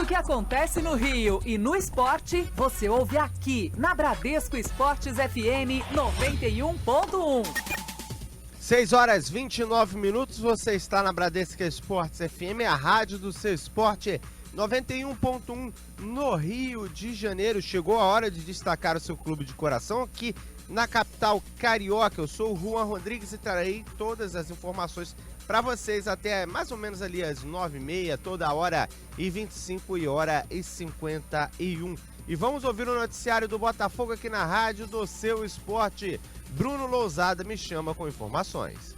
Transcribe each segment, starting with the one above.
Tudo que acontece no Rio e no esporte, você ouve aqui na Bradesco Esportes FM 91.1. 6h29, você está na Bradesco Esportes FM, a rádio do seu esporte, 91.1 no Rio de Janeiro. Chegou a hora de destacar o seu clube de coração aqui na capital carioca. Eu sou o Juan Rodrigues e trarei todas as informações para vocês até mais ou menos ali às 9h30, toda hora e 25 e hora e 51. E vamos ouvir o noticiário do Botafogo aqui na rádio do seu esporte. Bruno Lousada me chama com informações.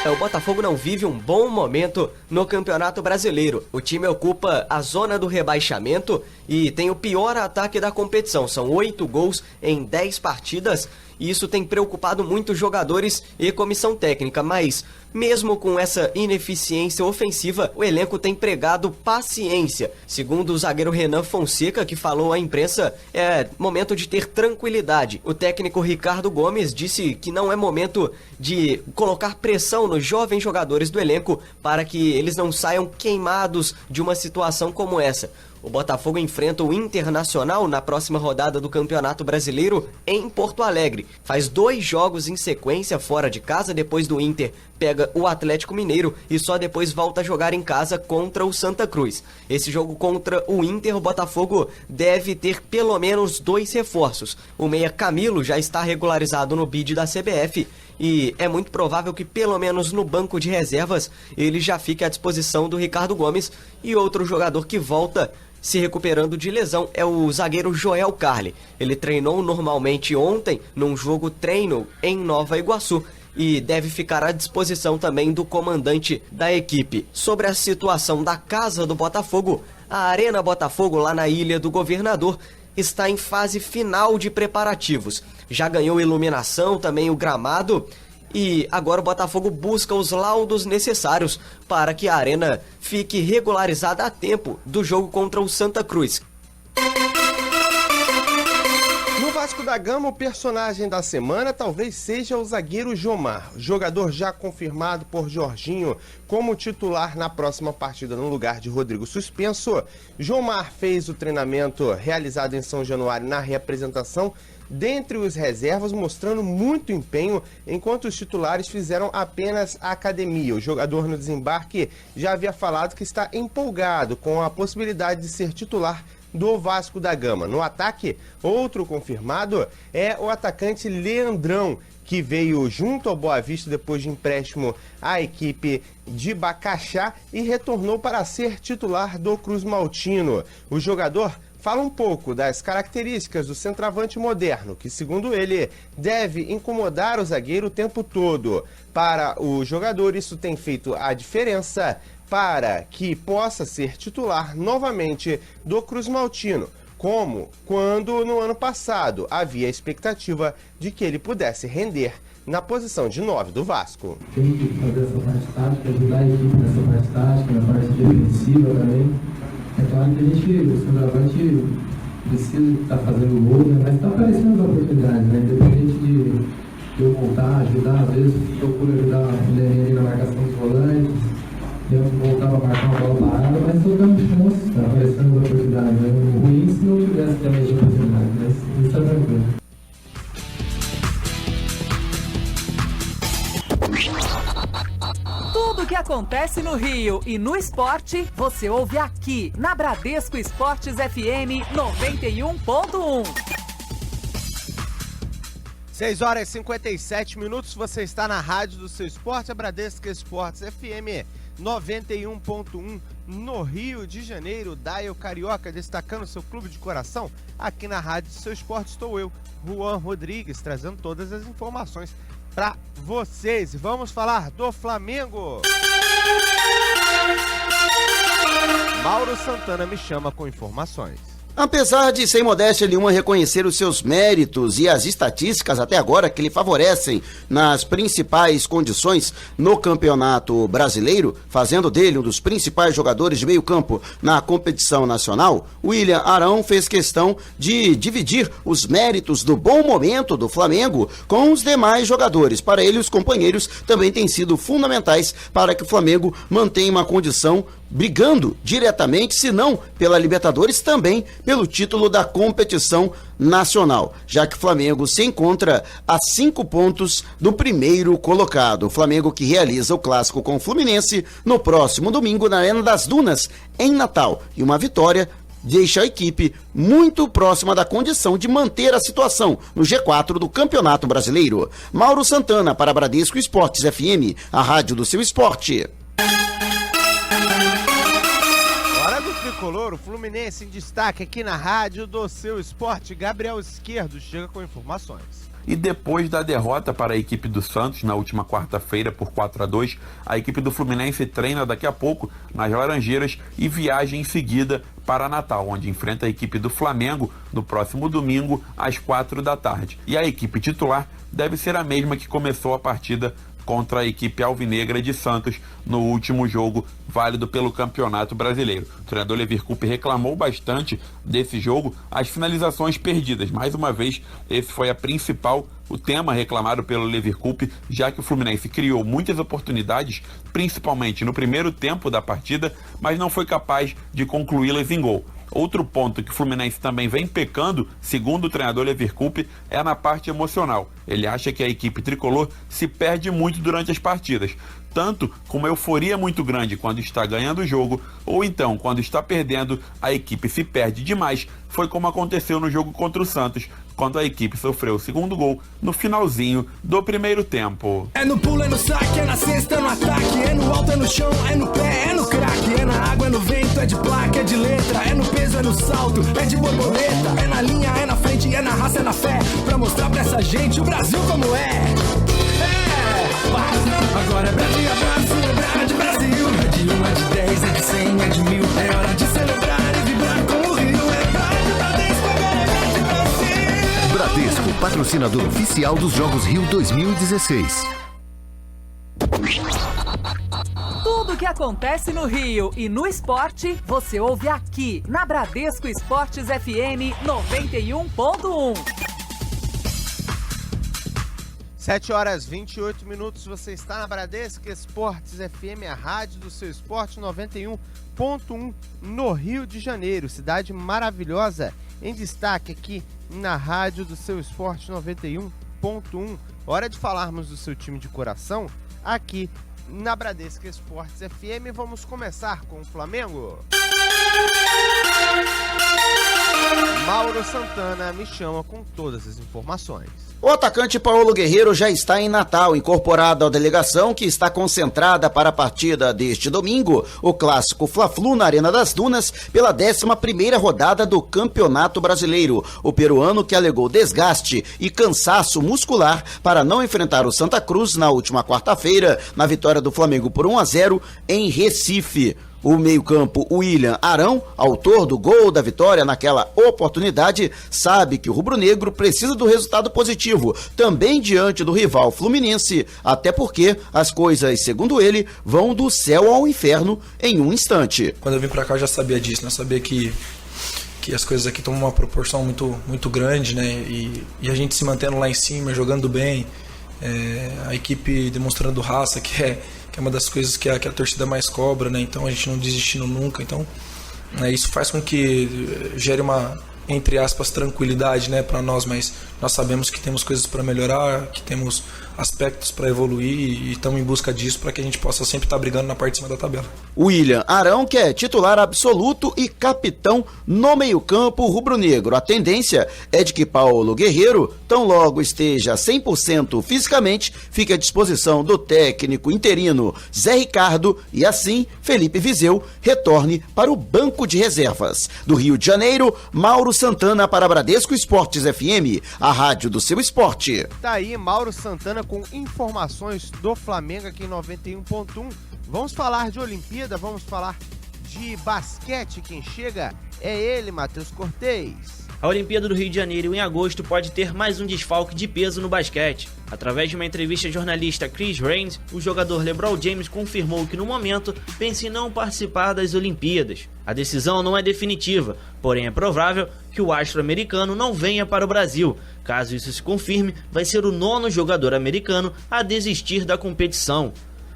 O Botafogo não vive um bom momento no Campeonato Brasileiro. O time ocupa a zona do rebaixamento e tem o pior ataque da competição. São 8 gols em 10 partidas e isso tem preocupado muitos jogadores e comissão técnica. Mas, mesmo com essa ineficiência ofensiva, o elenco tem pregado paciência. Segundo o zagueiro Renan Fonseca, que falou à imprensa, é momento de ter tranquilidade. O técnico Ricardo Gomes disse que não é momento de colocar pressão nos jovens jogadores do elenco para que eles não saiam queimados de uma situação como essa. O Botafogo enfrenta o Internacional na próxima rodada do Campeonato Brasileiro em Porto Alegre. Faz 2 jogos em sequência fora de casa, depois do Inter pega o Atlético Mineiro e só depois volta a jogar em casa contra o Santa Cruz. Esse jogo contra o Inter, o Botafogo deve ter pelo menos 2 reforços. O meia Camilo já está regularizado no bid da CBF e é muito provável que pelo menos no banco de reservas ele já fique à disposição do Ricardo Gomes. E outro jogador que volta se recuperando de lesão é o zagueiro Joel Carli. Ele treinou normalmente ontem num jogo treino em Nova Iguaçu e deve ficar à disposição também do comandante da equipe. Sobre a situação da casa do Botafogo, a Arena Botafogo lá na Ilha do Governador está em fase final de preparativos. Já ganhou iluminação, também o gramado, e agora o Botafogo busca os laudos necessários para que a arena fique regularizada a tempo do jogo contra o Santa Cruz. No Vasco da Gama, o personagem da semana talvez seja o zagueiro Jomar, jogador já confirmado por Jorginho como titular na próxima partida no lugar de Rodrigo suspenso. Jomar fez o treinamento realizado em São Januário na reapresentação dentre os reservas, mostrando muito empenho, enquanto os titulares fizeram apenas a academia. O jogador no desembarque já havia falado que está empolgado com a possibilidade de ser titular do Vasco da Gama. No ataque, outro confirmado é o atacante Leandrão, que veio junto ao Boa Vista depois de empréstimo à equipe de Bacaxá e retornou para ser titular do Cruz Maltino. O jogador fala um pouco das características do centroavante moderno, que, segundo ele, deve incomodar o zagueiro o tempo todo. Para o jogador, isso tem feito a diferença para que possa ser titular novamente do Cruz Maltino, como quando no ano passado havia a expectativa de que ele pudesse render na posição de 9 do Vasco. Tem que fazer essa parte tática, ajudar a equipe nessa parte tática, na parte defensiva também. É claro que a gente, o centroavante, precisa estar fazendo gol, né? Mas está aparecendo as oportunidades, né? Independente de eu voltar, ajudar, às vezes procuro ajudar o Nenê na marcação dos volantes, eu voltar para marcar uma bola parada, mas estou dando chance, está aparecendo as oportunidades, né? O ruim se não tivesse também as oportunidades, mas isso está tranquilo. Tudo que acontece no Rio e no esporte, você ouve aqui na Bradesco Esportes FM 91.1. 6h57, você está na rádio do seu esporte, a Bradesco Esportes FM 91.1 no Rio de Janeiro. Dial Carioca, destacando seu clube de coração. Aqui na rádio do seu esporte estou eu, Juan Rodrigues, trazendo todas as informações para vocês. Vamos falar do Flamengo. Mauro Santana me chama com informações. Apesar de, sem modéstia nenhuma, reconhecer os seus méritos e as estatísticas até agora que lhe favorecem nas principais condições no Campeonato Brasileiro, fazendo dele um dos principais jogadores de meio campo na competição nacional, William Arão fez questão de dividir os méritos do bom momento do Flamengo com os demais jogadores. Para ele, os companheiros também têm sido fundamentais para que o Flamengo mantenha uma condição brigando diretamente, se não pela Libertadores, também pelo título da competição nacional, já que o Flamengo se encontra a 5 pontos do primeiro colocado. O Flamengo que realiza o clássico com o Fluminense no próximo domingo na Arena das Dunas, em Natal. E uma vitória deixa a equipe muito próxima da condição de manter a situação no G4 do Campeonato Brasileiro. Mauro Santana para Bradesco Esportes FM, a rádio do seu esporte. Tricolor, o Fluminense em destaque aqui na rádio do seu esporte. Gabriel Esquerdo chega com informações. E depois da derrota para a equipe do Santos na última quarta-feira por 4-2, a equipe do Fluminense treina daqui a pouco nas Laranjeiras e viaja em seguida para Natal, onde enfrenta a equipe do Flamengo no próximo domingo às 4 da tarde. E a equipe titular deve ser a mesma que começou a partida contra a equipe alvinegra de Santos no último jogo válido pelo Campeonato Brasileiro. O treinador Levir Coupe reclamou bastante desse jogo, as finalizações perdidas. Mais uma vez, esse foi o tema reclamado pelo Levir Coupe, já que o Fluminense criou muitas oportunidades, principalmente no primeiro tempo da partida, mas não foi capaz de concluí-las em gol. Outro ponto que o Fluminense também vem pecando, segundo o treinador Levir Coupe, é na parte emocional. Ele acha que a equipe tricolor se perde muito durante as partidas, tanto com uma euforia muito grande quando está ganhando o jogo, ou então, quando está perdendo, a equipe se perde demais. Foi como aconteceu no jogo contra o Santos, quando a equipe sofreu o segundo gol no finalzinho do primeiro tempo. É no pulo, é no saque, é na cesta, é no ataque, é no alto, é no chão, é no pé, é no craque, é na água, é no vento, é de placa, é de letra, é no peso, é no salto, é de borboleta, é na linha, é na frente, é na raça, é na fé, pra mostrar pra essa gente o Brasil como é. Agora é Brasil, celebrar de Brasil, é de 1, é de 10, é de 100, é de 1000, é hora de celebrar e vibrar com o Rio, é Bradesco, agora é Brasil. Bradesco, patrocinador oficial dos Jogos Rio 2016. Tudo que acontece no Rio e no esporte, você ouve aqui na Bradesco Esportes FM 91.1. 7h28, você está na Bradesco Esportes FM, a rádio do seu esporte 91.1 no Rio de Janeiro, cidade maravilhosa, em destaque aqui na rádio do seu esporte 91.1. Hora de falarmos do seu time de coração aqui na Bradesco Esportes FM. Vamos começar com o Flamengo. Mauro Santana me chama com todas as informações. O atacante Paulo Guerreiro já está em Natal, incorporado à delegação que está concentrada para a partida deste domingo, o clássico Fla-Flu na Arena das Dunas, pela 11ª rodada do Campeonato Brasileiro. O peruano, que alegou desgaste e cansaço muscular para não enfrentar o Santa Cruz na última quarta-feira, na vitória do Flamengo por 1-0 em Recife. O meio-campo William Arão, autor do gol da vitória naquela oportunidade, sabe que o rubro-negro precisa do resultado positivo, também diante do rival Fluminense, até porque as coisas, segundo ele, vão do céu ao inferno em um instante. Quando eu vim pra cá eu já sabia disso, né? Eu sabia que as coisas aqui tomam uma proporção muito grande, né? E a gente se mantendo lá em cima, jogando bem, a equipe demonstrando raça, que é uma das coisas que a torcida mais cobra, né? Então a gente não desistindo nunca. Então isso faz com que gere uma, entre aspas, tranquilidade, né, para nós, mas nós sabemos que temos coisas para melhorar, que temos aspectos para evoluir e estamos em busca disso para que a gente possa sempre estar brigando na parte de cima da tabela. William Arão, que é titular absoluto e capitão no meio-campo rubro-negro. A tendência é de que Paulo Guerreiro, tão logo esteja 100% fisicamente, fique à disposição do técnico interino Zé Ricardo e assim Felipe Viseu retorne para o banco de reservas. Do Rio de Janeiro, Mauro Santana para Bradesco Esportes FM, a rádio do seu esporte. Tá aí Mauro Santana com informações do Flamengo aqui em 91.1. Vamos falar de Olimpíada, vamos falar de basquete. Quem chega É ele, Matheus Cortez. A Olimpíada do Rio de Janeiro em agosto pode ter mais um desfalque de peso no basquete. Através de uma entrevista à jornalista Chris Raines, o jogador LeBron James confirmou que no momento pensa em não participar das Olimpíadas. A decisão não é definitiva, porém é provável que o astro americano não venha para o Brasil. Caso isso se confirme, vai ser o 9º jogador americano a desistir da competição.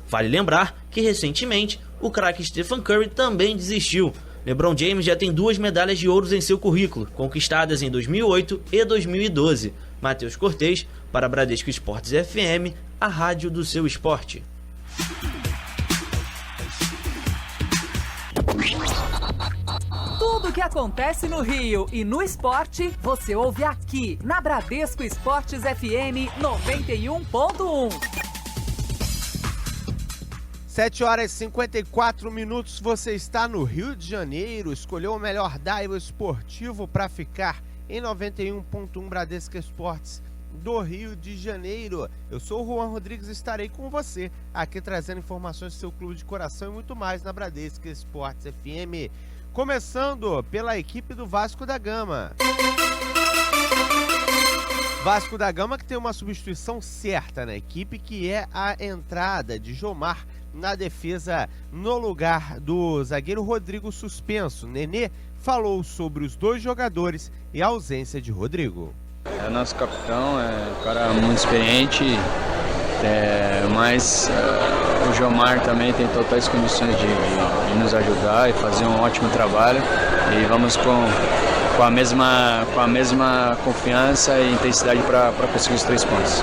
Vale lembrar que recentemente o craque Stephen Curry também desistiu. LeBron James já tem 2 medalhas de ouro em seu currículo, conquistadas em 2008 e 2012. Matheus Cortez, para Bradesco Esportes FM, a rádio do seu esporte. Tudo o que acontece no Rio e no esporte, você ouve aqui na Bradesco Esportes FM 91.1. 7h54, você está no Rio de Janeiro, escolheu o melhor dial esportivo para ficar em 91.1 Bradesco Esportes do Rio de Janeiro. Eu sou o Juan Rodrigues e estarei com você aqui trazendo informações do seu clube de coração e muito mais na Bradesco Esportes FM. Começando pela equipe do Vasco da Gama. Vasco da Gama que tem uma substituição certa na equipe, que é a entrada de Jomar na defesa no lugar do zagueiro Rodrigo suspenso. Nenê falou sobre os 2 jogadores e a ausência de Rodrigo. É nosso capitão, é um cara muito experiente, mas o Jomar também tem totais condições de nos ajudar e fazer um ótimo trabalho. E vamos com a mesma confiança e intensidade para conseguir os 3 pontos.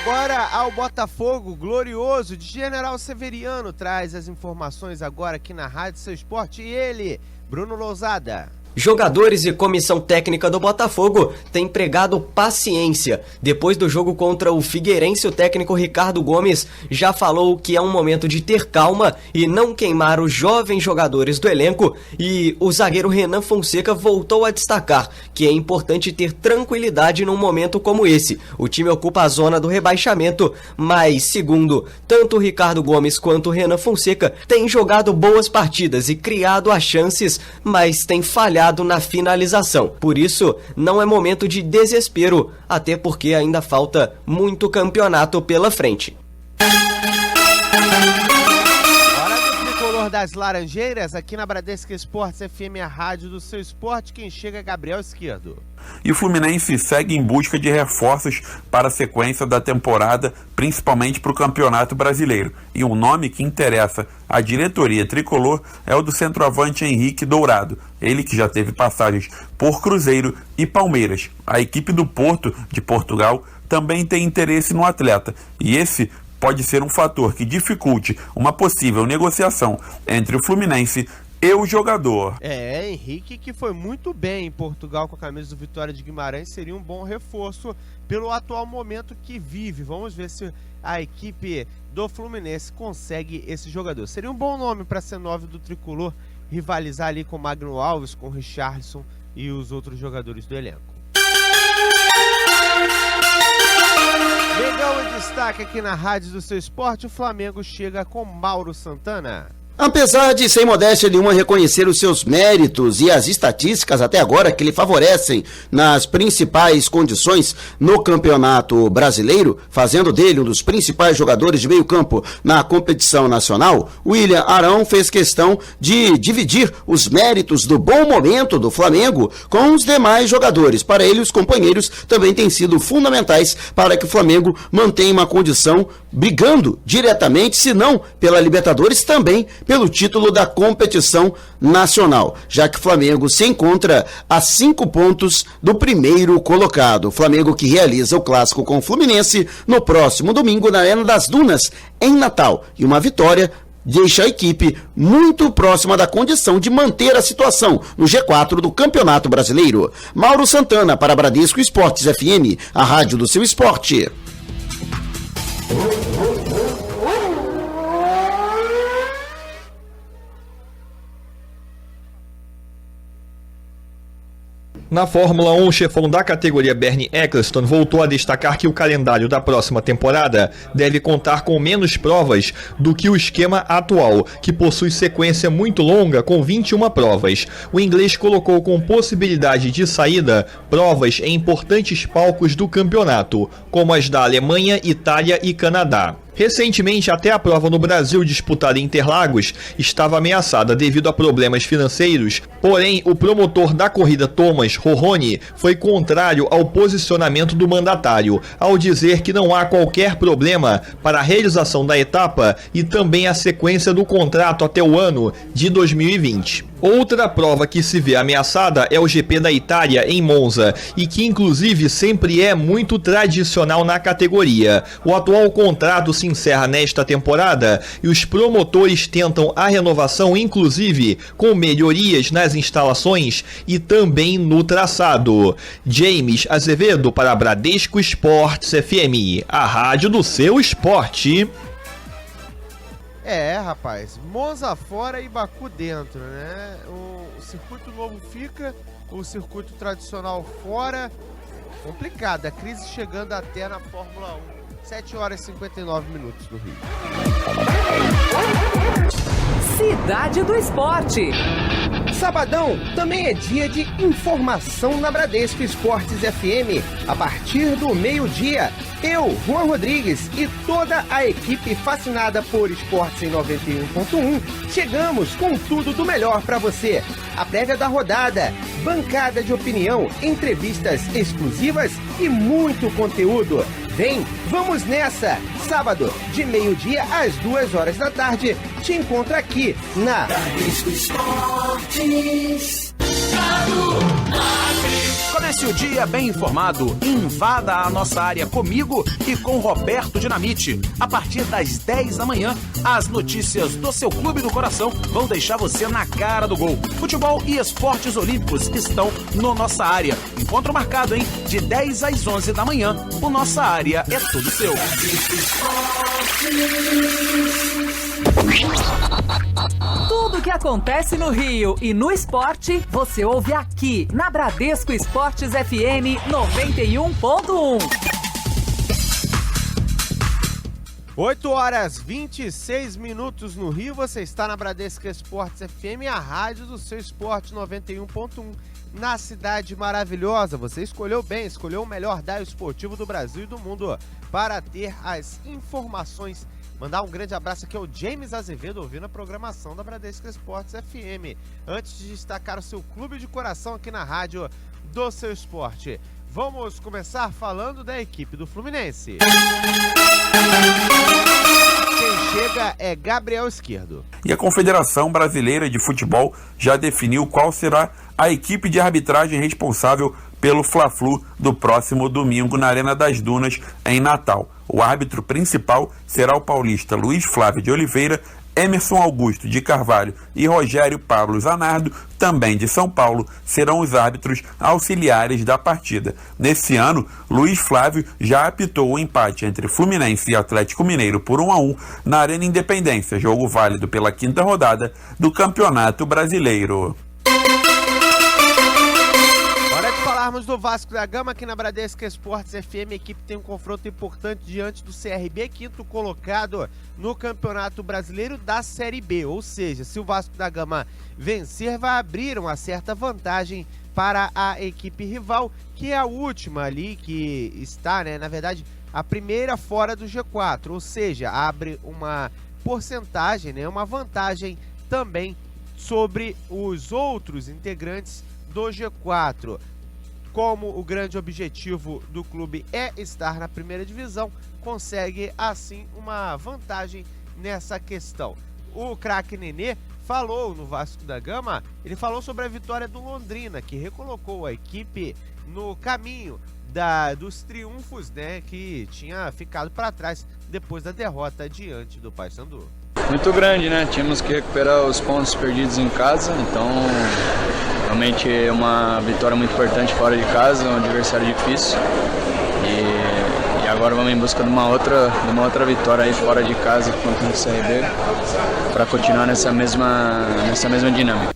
Agora ao Botafogo glorioso de General Severiano, traz as informações agora aqui na Rádio Seu Esporte, e ele, Bruno Lousada. Jogadores e comissão técnica do Botafogo têm pregado paciência. Depois do jogo contra o Figueirense, o técnico Ricardo Gomes já falou que é um momento de ter calma e não queimar os jovens jogadores do elenco, e o zagueiro Renan Fonseca voltou a destacar que é importante ter tranquilidade num momento como esse. O time ocupa a zona do rebaixamento, mas, segundo tanto o Ricardo Gomes quanto o Renan Fonseca, tem jogado boas partidas e criado as chances, mas tem falhado na finalização. Por isso, não é momento de desespero, até porque ainda falta muito campeonato pela frente. Hora do tricolor das Laranjeiras, aqui na Bradesco Esportes FM, a rádio do seu esporte. Quem chega é Gabriel Esquerdo. E o Fluminense segue em busca de reforços para a sequência da temporada, principalmente para o Campeonato Brasileiro. E um nome que interessa à diretoria tricolor é o do centroavante Henrique Dourado, ele que já teve passagens por Cruzeiro e Palmeiras. A equipe do Porto, de Portugal, também tem interesse no atleta, e esse pode ser um fator que dificulte uma possível negociação entre o Fluminense e o jogador. Henrique, que foi muito bem em Portugal com a camisa do Vitória de Guimarães, seria um bom reforço pelo atual momento que vive. Vamos ver se a equipe do Fluminense consegue esse jogador. Seria um bom nome para ser 9 do tricolor, rivalizar ali com Magno Alves, com Richarlison e os outros jogadores do elenco. Legal o destaque aqui na rádio do seu esporte. O Flamengo chega com Mauro Santana. Apesar de, sem modéstia nenhuma, reconhecer os seus méritos e as estatísticas até agora que lhe favorecem nas principais condições no Campeonato Brasileiro, fazendo dele um dos principais jogadores de meio campo na competição nacional, William Arão fez questão de dividir os méritos do bom momento do Flamengo com os demais jogadores. Para ele, os companheiros também têm sido fundamentais para que o Flamengo mantenha uma condição brigando diretamente, se não pela Libertadores, também pelo título da competição nacional, já que o Flamengo se encontra a 5 pontos do primeiro colocado. O Flamengo que realiza o clássico com o Fluminense no próximo domingo na Arena das Dunas, em Natal. E uma vitória deixa a equipe muito próxima da condição de manter a situação no G4 do Campeonato Brasileiro. Mauro Santana para Bradesco Esportes FM, a rádio do seu esporte. Na Fórmula 1, o chefão da categoria Bernie Eccleston voltou a destacar que o calendário da próxima temporada deve contar com menos provas do que o esquema atual, que possui sequência muito longa com 21 provas. O inglês colocou com possibilidade de saída provas em importantes palcos do campeonato, como as da Alemanha, Itália e Canadá. Recentemente, até a prova no Brasil disputada em Interlagos estava ameaçada devido a problemas financeiros, porém o promotor da corrida Thomas Roroni foi contrário ao posicionamento do mandatário, ao dizer que não há qualquer problema para a realização da etapa e também a sequência do contrato até o ano de 2020. Outra prova que se vê ameaçada é o GP da Itália em Monza, e que inclusive sempre é muito tradicional na categoria. O atual contrato se encerra nesta temporada e os promotores tentam a renovação, inclusive com melhorias nas instalações e também no traçado. James Azevedo para Bradesco Esportes FM, a rádio do seu esporte. Rapaz, Monza fora e Baku dentro, né? O circuito novo fica, o circuito tradicional fora. Complicado, a crise chegando até na Fórmula 1. 7 horas e 59 minutos no Rio. Cidade do Esporte. Sabadão também é dia de informação na Bradesco Esportes FM. A partir do meio-dia, eu, Juan Rodrigues e toda a equipe fascinada por esportes em 91.1 chegamos com tudo do melhor para você. A prévia da rodada, bancada de opinião, entrevistas exclusivas e muito conteúdo. Vem, vamos nessa! Sábado, de meio-dia às 2 horas da tarde, te encontro aqui na Bradesco Esportes. Comece o dia bem informado. Invada a nossa área comigo e com Roberto Dinamite. A partir das 10 da manhã, as notícias do seu clube do coração vão deixar você na cara do gol. Futebol e esportes olímpicos estão no Nossa Área. Encontro marcado, hein? De 10 às 11 da manhã. O Nossa Área é tudo seu. Tudo o que acontece no Rio e no esporte, você ouve aqui na Bradesco Esportes FM 91.1. 8 horas 26 minutos no Rio, você está na Bradesco Esportes FM, a rádio do seu esporte 91.1, na cidade maravilhosa. Você escolheu bem, escolheu o melhor dial esportivo do Brasil e do mundo para ter as informações. Mandar um grande abraço aqui ao James Azevedo, ouvindo a programação da Bradesco Esportes FM. Antes de destacar o seu clube de coração aqui na rádio do seu esporte, vamos começar falando da equipe do Fluminense. Quem chega é Gabriel Esquerdo. E a Confederação Brasileira de Futebol já definiu qual será a equipe de arbitragem responsável pelo Fla-Flu do próximo domingo na Arena das Dunas, em Natal. O árbitro principal será o paulista Luiz Flávio de Oliveira. Emerson Augusto de Carvalho e Rogério Pablo Zanardo, também de São Paulo, serão os árbitros auxiliares da partida. Nesse ano, Luiz Flávio já apitou o empate entre Fluminense e Atlético Mineiro por 1-1 na Arena Independência, jogo válido pela 5ª rodada do Campeonato Brasileiro. Falarmos do Vasco da Gama aqui na Bradesco Esportes FM. A equipe tem um confronto importante diante do CRB, 5º colocado no Campeonato Brasileiro da Série B. Ou seja, se o Vasco da Gama vencer, vai abrir uma certa vantagem para a equipe rival, que é a última ali, que está, na verdade, a primeira fora do G4. Ou seja, abre uma porcentagem, uma vantagem também sobre os outros integrantes do G4. Como o grande objetivo do clube é estar na primeira divisão, consegue assim uma vantagem nessa questão. O craque Nenê falou no Vasco da Gama, ele falou sobre a vitória do Londrina, que recolocou a equipe no caminho dos triunfos, que tinha ficado para trás depois da derrota diante do Paysandu. Muito grande, Tínhamos que recuperar os pontos perdidos em casa, então realmente é uma vitória muito importante fora de casa, um adversário difícil. E agora vamos em busca de uma outra vitória aí fora de casa contra o CRB, para continuar nessa mesma dinâmica.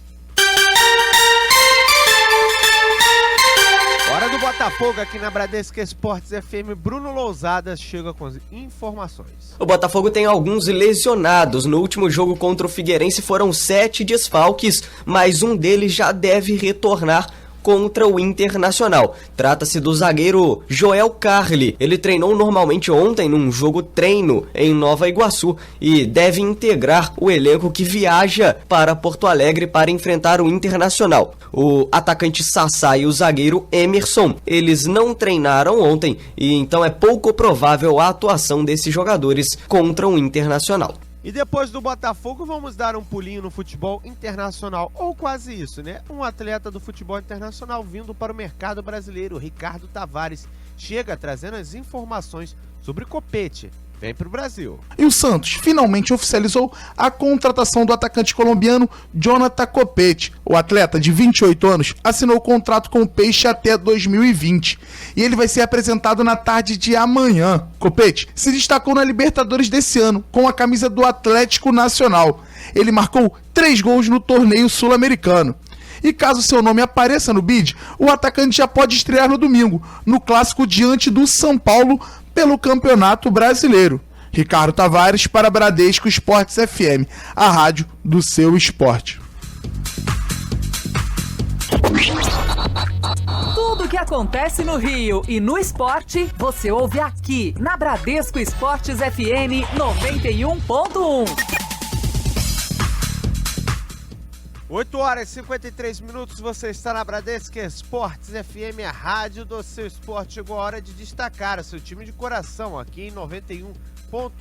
Botafogo aqui na Bradesco Esportes FM. Bruno Lousada chega com as informações. O Botafogo tem alguns lesionados. No último jogo contra o Figueirense foram 7 desfalques, mas um deles já deve retornar contra o Internacional. Trata-se do zagueiro Joel Carli. Ele treinou normalmente ontem num jogo treino em Nova Iguaçu e deve integrar o elenco que viaja para Porto Alegre para enfrentar o Internacional. O atacante Sassá e o zagueiro Emerson, eles não treinaram ontem e então é pouco provável a atuação desses jogadores contra o Internacional. E depois do Botafogo, vamos dar um pulinho no futebol internacional, ou quase isso, né? Um atleta do futebol internacional vindo para o mercado brasileiro, Ricardo Tavares, chega trazendo as informações sobre Copete. Vem pro Brasil. E o Santos finalmente oficializou a contratação do atacante colombiano Jonathan Copete. O atleta de 28 anos assinou o contrato com o Peixe até 2020 e ele vai ser apresentado na tarde de amanhã. Copete se destacou na Libertadores desse ano com a camisa do Atlético Nacional. Ele marcou 3 gols no torneio sul-americano. E caso seu nome apareça no bid, o atacante já pode estrear no domingo, no clássico diante do São Paulo, pelo Campeonato Brasileiro. Ricardo Tavares para Bradesco Esportes FM, a rádio do seu esporte. Tudo que acontece no Rio e no esporte, você ouve aqui na Bradesco Esportes FM 91.1. 8 horas e 53 minutos, você está na Bradesco Esportes FM, a rádio do seu esporte. Chegou a hora de destacar o seu time de coração aqui em 91.1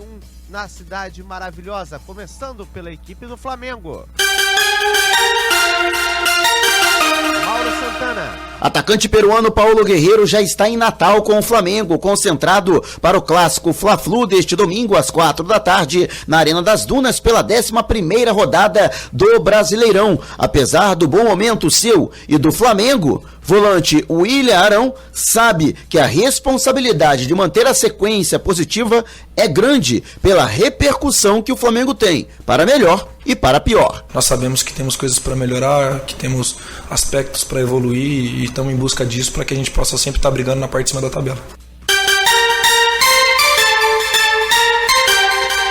na cidade maravilhosa, começando pela equipe do Flamengo. Mauro Santana. Atacante peruano Paulo Guerreiro já está em Natal com o Flamengo, concentrado para o clássico Fla-Flu deste domingo às 4 da tarde, na Arena das Dunas, pela 11ª rodada do Brasileirão. Apesar do bom momento seu e do Flamengo, volante William Arão sabe que a responsabilidade de manter a sequência positiva é grande pela repercussão que o Flamengo tem, para melhor e para pior. Nós sabemos que temos coisas para melhorar, que temos aspectos para evoluir e estamos em busca disso para que a gente possa sempre estar brigando na parte de cima da tabela.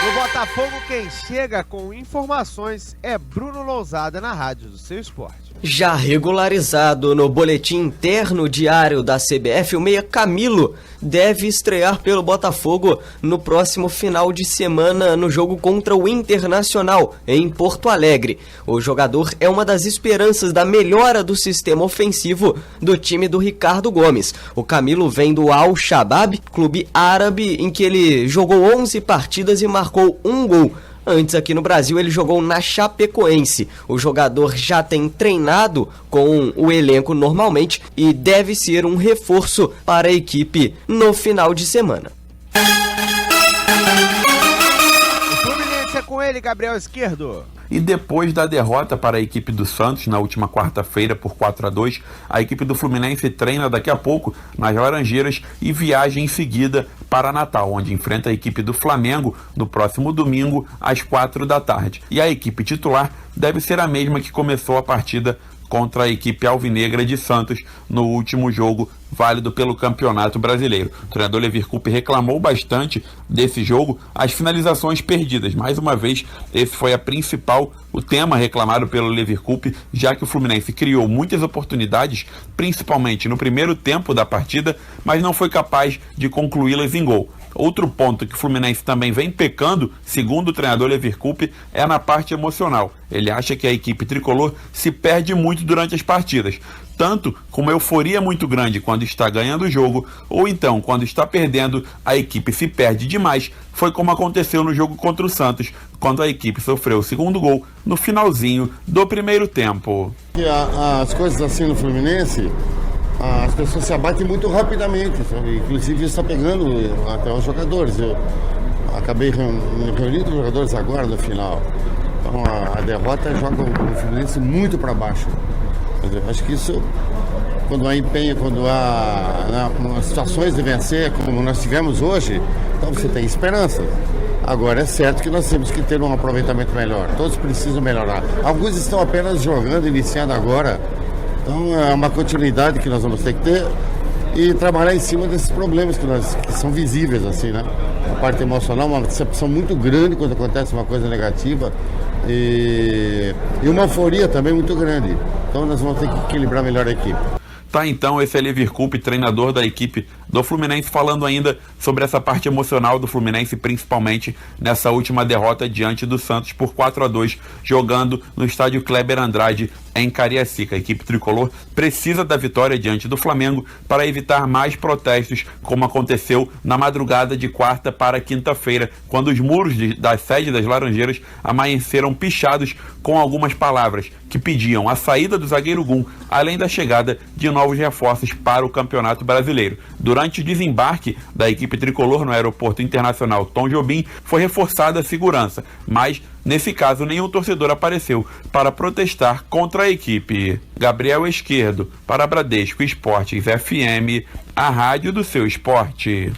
No Botafogo, quem chega com informações é Bruno Lousada na rádio do seu esporte. Já regularizado no boletim interno diário da CBF, o meia Camilo deve estrear pelo Botafogo no próximo final de semana no jogo contra o Internacional, em Porto Alegre. O jogador é uma das esperanças da melhora do sistema ofensivo do time do Ricardo Gomes. O Camilo vem do Al-Shabaab, clube árabe em que ele jogou 11 partidas e marcou 1 gol. Antes, aqui no Brasil, ele jogou na Chapecoense. O jogador já tem treinado com o elenco normalmente e deve ser um reforço para a equipe no final de semana. O Fluminense é com ele, Gabriel Esquerdo. E depois da derrota para a equipe do Santos na última quarta-feira por 4-2, a equipe do Fluminense treina daqui a pouco nas Laranjeiras e viaja em seguida para Natal, onde enfrenta a equipe do Flamengo no próximo domingo às 4 da tarde. E a equipe titular deve ser a mesma que começou a partida contra a equipe alvinegra de Santos no último jogo válido pelo Campeonato Brasileiro. O treinador Levir Coupe reclamou bastante desse jogo, as finalizações perdidas. Mais uma vez, esse foi o tema reclamado pelo Levir Coupe, já que o Fluminense criou muitas oportunidades, principalmente no primeiro tempo da partida, mas não foi capaz de concluí-las em gol. Outro ponto que o Fluminense também vem pecando, segundo o treinador Levir Coupe, é na parte emocional. Ele acha que a equipe tricolor se perde muito durante as partidas, tanto com uma euforia muito grande quando está ganhando o jogo, ou então, quando está perdendo, a equipe se perde demais. Foi como aconteceu no jogo contra o Santos, quando a equipe sofreu o segundo gol no finalzinho do primeiro tempo. As coisas assim no Fluminense, as pessoas se abatem muito rapidamente, sabe? Inclusive isso está pegando até os jogadores. Eu acabei reunindo os jogadores agora no final. Então a derrota joga o Fluminense muito para baixo. Eu acho que isso, quando há empenho, quando há situações de vencer, como nós tivemos hoje, então você tem esperança. Agora é certo que nós temos que ter um aproveitamento melhor. Todos precisam melhorar. Alguns estão apenas jogando, iniciando agora. Então é uma continuidade que nós vamos ter que ter. e trabalhar em cima desses problemas que são visíveis, assim, né? A parte emocional, uma decepção muito grande quando acontece uma coisa negativa e uma euforia também muito grande. Então nós vamos ter que equilibrar melhor a equipe. Tá, então, esse é Levi Coupe, treinador da equipe do Fluminense, falando ainda sobre essa parte emocional do Fluminense, principalmente nessa última derrota diante do Santos por 4-2, jogando no estádio Kleber Andrade, em Cariacica. A equipe tricolor precisa da vitória diante do Flamengo para evitar mais protestos, como aconteceu na madrugada de quarta para quinta-feira, quando os muros da sede das Laranjeiras amanheceram pichados com algumas palavras que pediam a saída do zagueiro Gum, além da chegada de novos reforços para o Campeonato Brasileiro. Durante o desembarque da equipe tricolor no Aeroporto Internacional Tom Jobim, foi reforçada a segurança, mas nesse caso nenhum torcedor apareceu para protestar contra a equipe. Gabriel Esquerdo, para Bradesco Esportes FM, a rádio do seu esporte.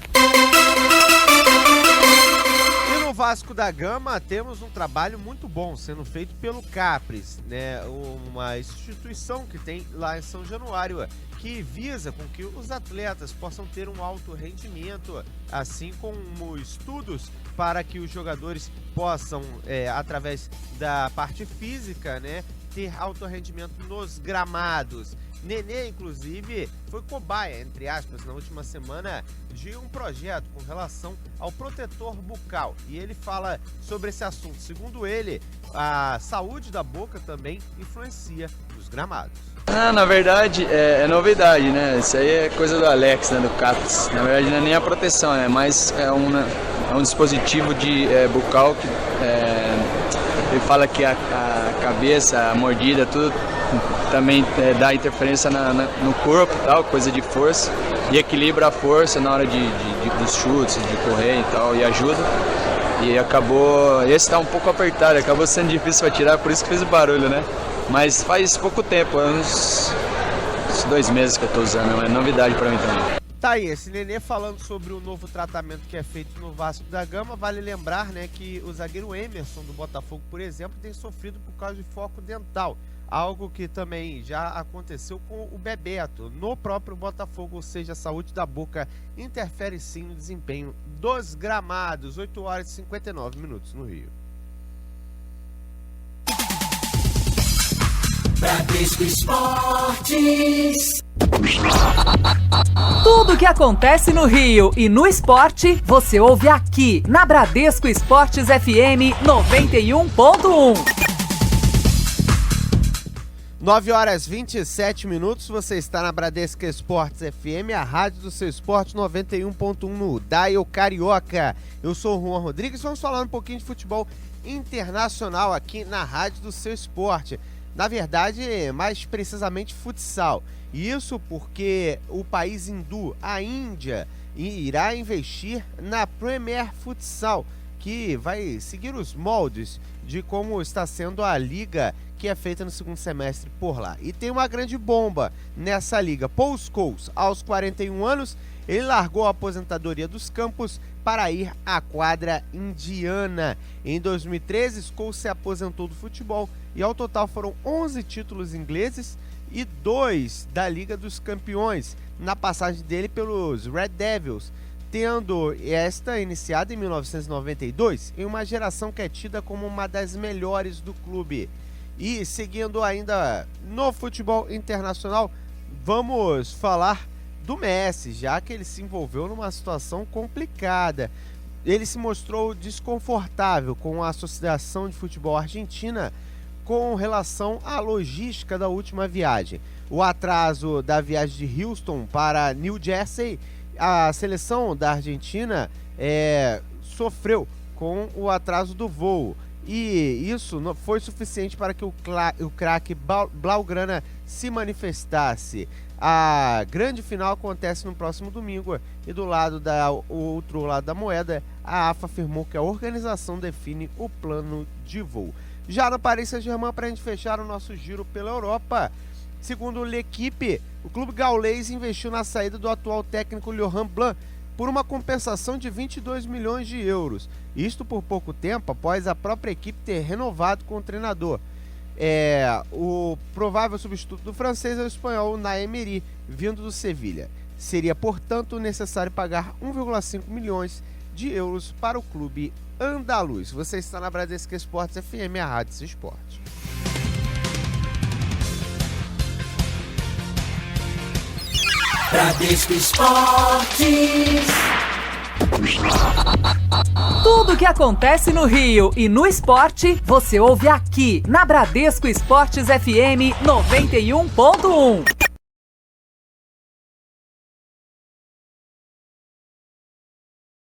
Vasco da Gama temos um trabalho muito bom sendo feito pelo Capres, né? Uma instituição que tem lá em São Januário, que visa com que os atletas possam ter um alto rendimento, assim como estudos para que os jogadores possam, através da parte física, né, ter alto rendimento nos gramados. Nenê, inclusive, foi cobaia, entre aspas, na última semana de um projeto com relação ao protetor bucal. E ele fala sobre esse assunto. Segundo ele, a saúde da boca também influencia nos gramados. Na verdade, é novidade, né? Isso aí é coisa do Alex, né, do Capes. Na verdade, não é nem a proteção, mas é um dispositivo de bucal que ele fala que a cabeça, a mordida, tudo também dá interferência no corpo, tal, coisa de força, e equilibra a força na hora dos chutes, de correr e tal, e ajuda. E acabou, esse tá um pouco apertado, acabou sendo difícil para tirar, por isso que fez o barulho, né? Mas faz pouco tempo, uns 2 meses que eu tô usando, é novidade para mim também. Tá aí, esse Nenê falando sobre o novo tratamento que é feito no Vasco da Gama. Vale lembrar, né, que o zagueiro Emerson do Botafogo, por exemplo, tem sofrido por causa de foco dental. Algo que também já aconteceu com o Bebeto no próprio Botafogo, ou seja, a saúde da boca interfere sim no desempenho dos gramados. 8 horas e 59 minutos no Rio. Bradesco Esportes. Tudo que acontece no Rio e no esporte, você ouve aqui na Bradesco Esportes FM 91.1. 9 horas 27 minutos, você está na Bradesco Esportes FM, a rádio do seu esporte 91.1 no Dial Carioca. Eu sou o Juan Rodrigues, vamos falar um pouquinho de futebol internacional aqui na rádio do seu esporte. Na verdade, mais precisamente futsal. Isso porque o país hindu, a Índia, irá investir na Premier Futsal, que vai seguir os moldes de como está sendo a liga que é feita no segundo semestre por lá. E tem uma grande bomba nessa liga. Paul Scholes, aos 41 anos, ele largou a aposentadoria dos campos para ir à quadra indiana. Em 2013, Scholes se aposentou do futebol e ao total foram 11 títulos ingleses e 2 da Liga dos Campeões, na passagem dele pelos Red Devils, tendo esta iniciada em 1992, em uma geração que é tida como uma das melhores do clube. E seguindo ainda no futebol internacional, vamos falar do Messi, já que ele se envolveu numa situação complicada. Ele se mostrou desconfortável com a Associação de Futebol Argentina com relação à logística da última viagem. O atraso da viagem de Houston para New Jersey, a seleção da Argentina sofreu com o atraso do voo. E isso não foi suficiente para que o craque Blaugrana se manifestasse. A grande final acontece no próximo domingo e do outro lado da moeda, a AFA afirmou que a organização define o plano de voo. Já no Paris Saint-Germain, para a gente fechar o nosso giro pela Europa, segundo L'Equipe, o clube gaulês investiu na saída do atual técnico Laurent Blanc por uma compensação de 22 milhões de euros. Isto por pouco tempo após a própria equipe ter renovado com o treinador. O provável substituto do francês é o espanhol Unai Emery, vindo do Sevilha. Seria, portanto, necessário pagar 1,5 milhões de euros para o clube andaluz. Você está na Bradesco Esportes FM, a Rádio Seu Esporte. Bradesco Esportes. Tudo que acontece no Rio e no esporte, você ouve aqui na Bradesco Esportes FM 91.1.